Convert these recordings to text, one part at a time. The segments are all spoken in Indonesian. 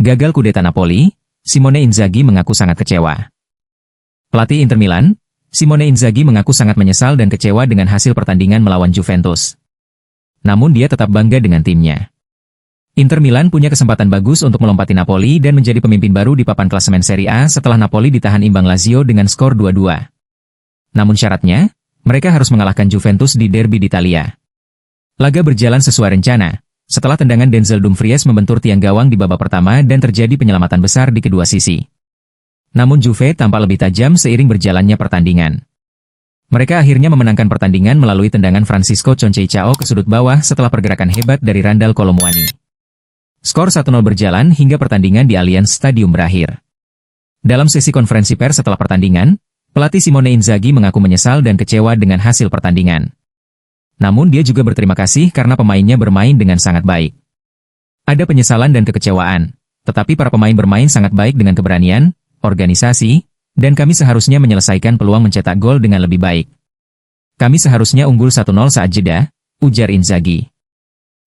Gagal kudeta Napoli, Simone Inzaghi mengaku sangat kecewa. Pelatih Inter Milan, Simone Inzaghi mengaku sangat menyesal dan kecewa dengan hasil pertandingan melawan Juventus. Namun dia tetap bangga dengan timnya. Inter Milan punya kesempatan bagus untuk melompati Napoli dan menjadi pemimpin baru di papan klasemen Serie A setelah Napoli ditahan imbang Lazio dengan skor 2-2. Namun syaratnya, mereka harus mengalahkan Juventus di derby di Italia. Laga berjalan sesuai rencana, setelah tendangan Denzel Dumfries membentur tiang gawang di babak pertama dan terjadi penyelamatan besar di kedua sisi. Namun Juve tampak lebih tajam seiring berjalannya pertandingan. Mereka akhirnya memenangkan pertandingan melalui tendangan Francisco Conceição ke sudut bawah setelah pergerakan hebat dari Randal Kolo Muani. Skor 1-0 berjalan hingga pertandingan di Allianz Stadium berakhir. Dalam sesi konferensi pers setelah pertandingan, pelatih Simone Inzaghi mengaku menyesal dan kecewa dengan hasil pertandingan. Namun dia juga berterima kasih karena pemainnya bermain dengan sangat baik. Ada penyesalan dan kekecewaan, tetapi para pemain bermain sangat baik dengan keberanian, organisasi, dan kami seharusnya menyelesaikan peluang mencetak gol dengan lebih baik. Kami seharusnya unggul 1-0 saat jeda, ujar Inzaghi.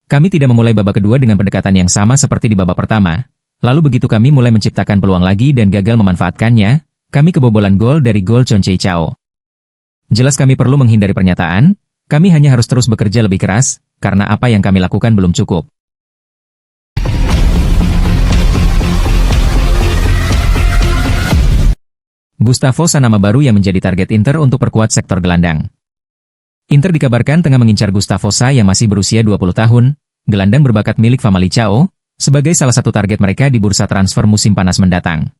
Kami tidak memulai babak kedua dengan pendekatan yang sama seperti di babak pertama, lalu begitu kami mulai menciptakan peluang lagi dan gagal memanfaatkannya, kami kebobolan gol dari gol Conceição. Jelas kami perlu menghindari pernyataan, kami hanya harus terus bekerja lebih keras, karena apa yang kami lakukan belum cukup. Gustavo Sa nama baru yang menjadi target Inter untuk perkuat sektor gelandang. Inter dikabarkan tengah mengincar Gustavo Sa yang masih berusia 20 tahun, gelandang berbakat milik Famalicão, sebagai salah satu target mereka di bursa transfer musim panas mendatang.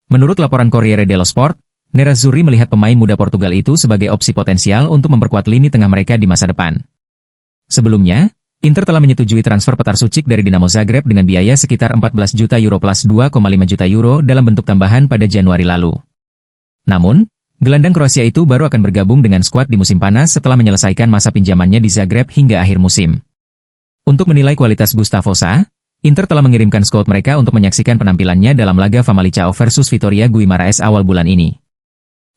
Menurut laporan Corriere dello Sport, Nerazzurri melihat pemain muda Portugal itu sebagai opsi potensial untuk memperkuat lini tengah mereka di masa depan. Sebelumnya, Inter telah menyetujui transfer Petar Sucic dari Dinamo Zagreb dengan biaya sekitar 14 juta euro plus 2,5 juta euro dalam bentuk tambahan pada Januari lalu. Namun, gelandang Kroasia itu baru akan bergabung dengan skuad di musim panas setelah menyelesaikan masa pinjamannya di Zagreb hingga akhir musim. Untuk menilai kualitas Gustavo Sa, Inter telah mengirimkan scout mereka untuk menyaksikan penampilannya dalam laga Famalicão versus Vitória Guimarães awal bulan ini.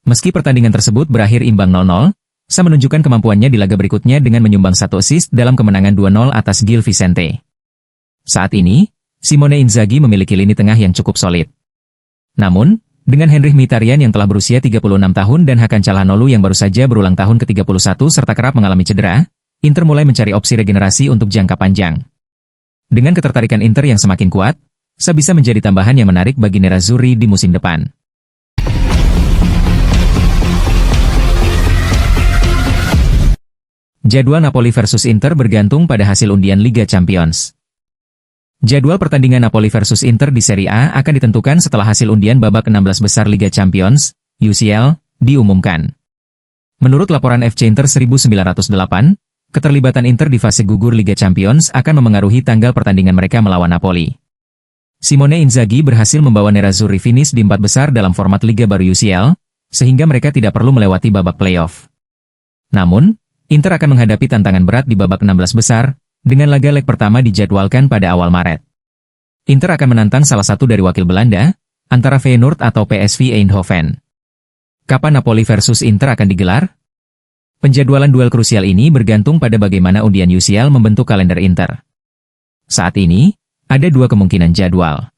Meski pertandingan tersebut berakhir imbang 0-0, Sa menunjukkan kemampuannya di laga berikutnya dengan menyumbang 1 assist dalam kemenangan 2-0 atas Gil Vicente. Saat ini, Simone Inzaghi memiliki lini tengah yang cukup solid. Namun, dengan Henrikh Mkhitaryan yang telah berusia 36 tahun dan Hakan Çalhanoğlu yang baru saja berulang tahun ke-31 serta kerap mengalami cedera, Inter mulai mencari opsi regenerasi untuk jangka panjang. Dengan ketertarikan Inter yang semakin kuat, Sa bisa menjadi tambahan yang menarik bagi Nerazzurri di musim depan. Jadwal Napoli versus Inter bergantung pada hasil undian Liga Champions. Jadwal pertandingan Napoli versus Inter di Serie A akan ditentukan setelah hasil undian babak 16 besar Liga Champions, UCL, diumumkan. Menurut laporan FC Inter 1908, keterlibatan Inter di fase gugur Liga Champions akan memengaruhi tanggal pertandingan mereka melawan Napoli. Simone Inzaghi berhasil membawa Nerazzurri finish di 4 besar dalam format Liga baru UCL, sehingga mereka tidak perlu melewati babak playoff. Namun, Inter akan menghadapi tantangan berat di babak 16 besar, dengan laga leg pertama dijadwalkan pada awal Maret. Inter akan menantang salah satu dari wakil Belanda, antara Feyenoord atau PSV Eindhoven. Kapan Napoli versus Inter akan digelar? Penjadwalan duel krusial ini bergantung pada bagaimana undian UCL membentuk kalender Inter. Saat ini, ada 2 kemungkinan jadwal.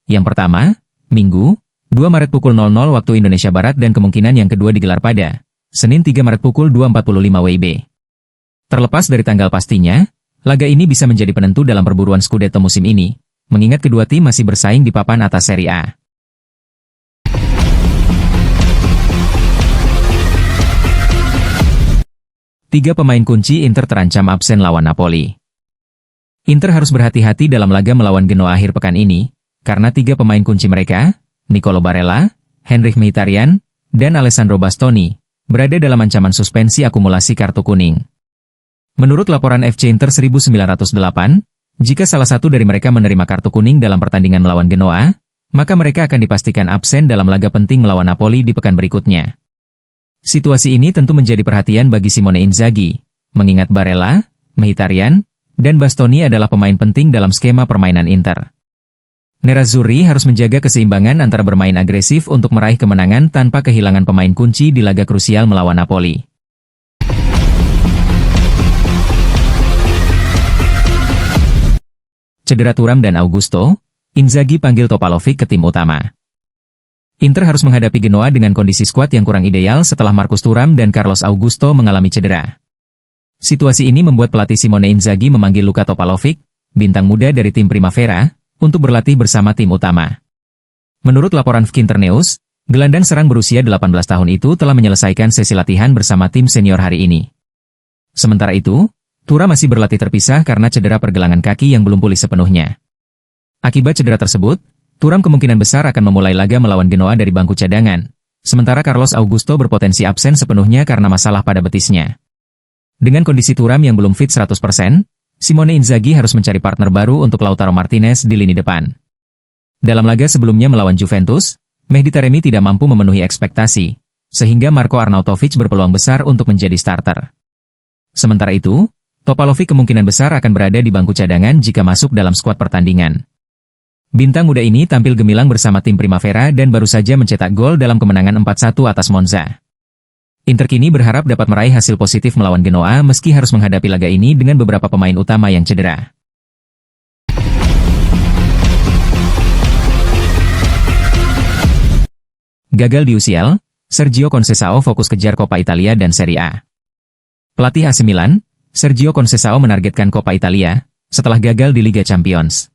Yang pertama, Minggu, 2 Maret pukul 00 waktu Indonesia Barat dan kemungkinan yang kedua digelar pada Senin 3 Maret pukul 2.45 WIB. Terlepas dari tanggal pastinya, laga ini bisa menjadi penentu dalam perburuan Scudetto musim ini, mengingat kedua tim masih bersaing di papan atas Serie A. Tiga pemain kunci Inter terancam absen lawan Napoli. Inter harus berhati-hati dalam laga melawan Genoa akhir pekan ini, karena 3 pemain kunci mereka, Nicolo Barella, Henrikh Mkhitaryan, dan Alessandro Bastoni, berada dalam ancaman suspensi akumulasi kartu kuning. Menurut laporan FC Inter 1908, jika salah satu dari mereka menerima kartu kuning dalam pertandingan melawan Genoa, maka mereka akan dipastikan absen dalam laga penting melawan Napoli di pekan berikutnya. Situasi ini tentu menjadi perhatian bagi Simone Inzaghi, mengingat Barella, Mkhitaryan, dan Bastoni adalah pemain penting dalam skema permainan Inter. Nerazzurri harus menjaga keseimbangan antara bermain agresif untuk meraih kemenangan tanpa kehilangan pemain kunci di laga krusial melawan Napoli. Cedera Thuram dan Augusto, Inzaghi panggil Topalovic ke tim utama. Inter harus menghadapi Genoa dengan kondisi skuad yang kurang ideal setelah Marcus Thuram dan Carlos Augusto mengalami cedera. Situasi ini membuat pelatih Simone Inzaghi memanggil Luka Topalovic, bintang muda dari tim Primavera, untuk berlatih bersama tim utama. Menurut laporan Fkinternews, gelandang serang berusia 18 tahun itu telah menyelesaikan sesi latihan bersama tim senior hari ini. Sementara itu, Thuram masih berlatih terpisah karena cedera pergelangan kaki yang belum pulih sepenuhnya. Akibat cedera tersebut, Thuram kemungkinan besar akan memulai laga melawan Genoa dari bangku cadangan, sementara Carlos Augusto berpotensi absen sepenuhnya karena masalah pada betisnya. Dengan kondisi Thuram yang belum fit 100%, Simone Inzaghi harus mencari partner baru untuk Lautaro Martinez di lini depan. Dalam laga sebelumnya melawan Juventus, Mehdi Taremi tidak mampu memenuhi ekspektasi, sehingga Marko Arnautovic berpeluang besar untuk menjadi starter. Sementara itu, Topalovic kemungkinan besar akan berada di bangku cadangan jika masuk dalam skuad pertandingan. Bintang muda ini tampil gemilang bersama tim Primavera dan baru saja mencetak gol dalam kemenangan 4-1 atas Monza. Inter kini berharap dapat meraih hasil positif melawan Genoa meski harus menghadapi laga ini dengan beberapa pemain utama yang cedera. Gagal di UCL, Sergio Conceição fokus kejar Coppa Italia dan Serie A. Pelatih AC Milan, Sergio Conceição menargetkan Coppa Italia setelah gagal di Liga Champions.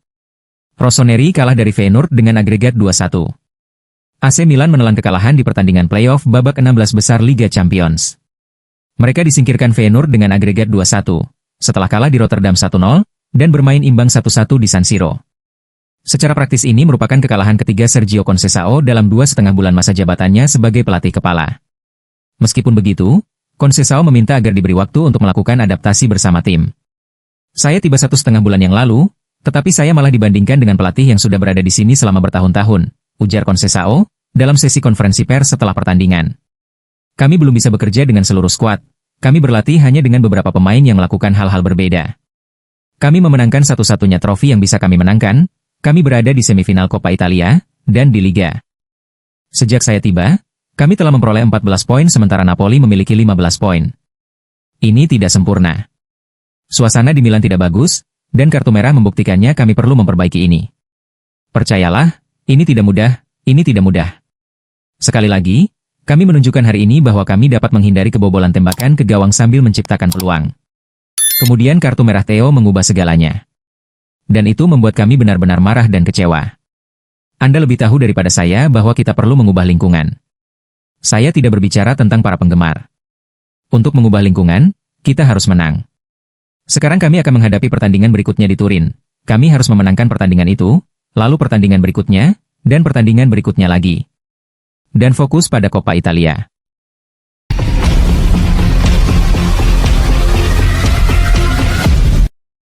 Rossoneri kalah dari Feyenoord dengan agregat 2-1. AC Milan menelan kekalahan di pertandingan playoff babak 16 besar Liga Champions. Mereka disingkirkan Feyenoord dengan agregat 2-1, setelah kalah di Rotterdam 1-0, dan bermain imbang 1-1 di San Siro. Secara praktis ini merupakan kekalahan ketiga Sergio Conceição dalam 2,5 bulan masa jabatannya sebagai pelatih kepala. Meskipun begitu, Conceição meminta agar diberi waktu untuk melakukan adaptasi bersama tim. Saya tiba 1,5 bulan yang lalu, tetapi saya malah dibandingkan dengan pelatih yang sudah berada di sini selama bertahun-tahun, ujar Conceição dalam sesi konferensi pers setelah pertandingan. Kami belum bisa bekerja dengan seluruh skuad. Kami berlatih hanya dengan beberapa pemain yang melakukan hal-hal berbeda. Kami memenangkan satu-satunya trofi yang bisa kami menangkan. Kami berada di semifinal Coppa Italia dan di Liga. Sejak saya tiba, kami telah memperoleh 14 poin sementara Napoli memiliki 15 poin. Ini tidak sempurna. Suasana di Milan tidak bagus, dan kartu merah membuktikannya kami perlu memperbaiki ini. Percayalah, ini tidak mudah. Sekali lagi, kami menunjukkan hari ini bahwa kami dapat menghindari kebobolan tembakan ke gawang sambil menciptakan peluang. Kemudian kartu merah Theo mengubah segalanya. Dan itu membuat kami benar-benar marah dan kecewa. Anda lebih tahu daripada saya bahwa kita perlu mengubah lingkungan. Saya tidak berbicara tentang para penggemar. Untuk mengubah lingkungan, kita harus menang. Sekarang kami akan menghadapi pertandingan berikutnya di Turin. Kami harus memenangkan pertandingan itu, lalu pertandingan berikutnya, dan pertandingan berikutnya lagi. Dan fokus pada Coppa Italia.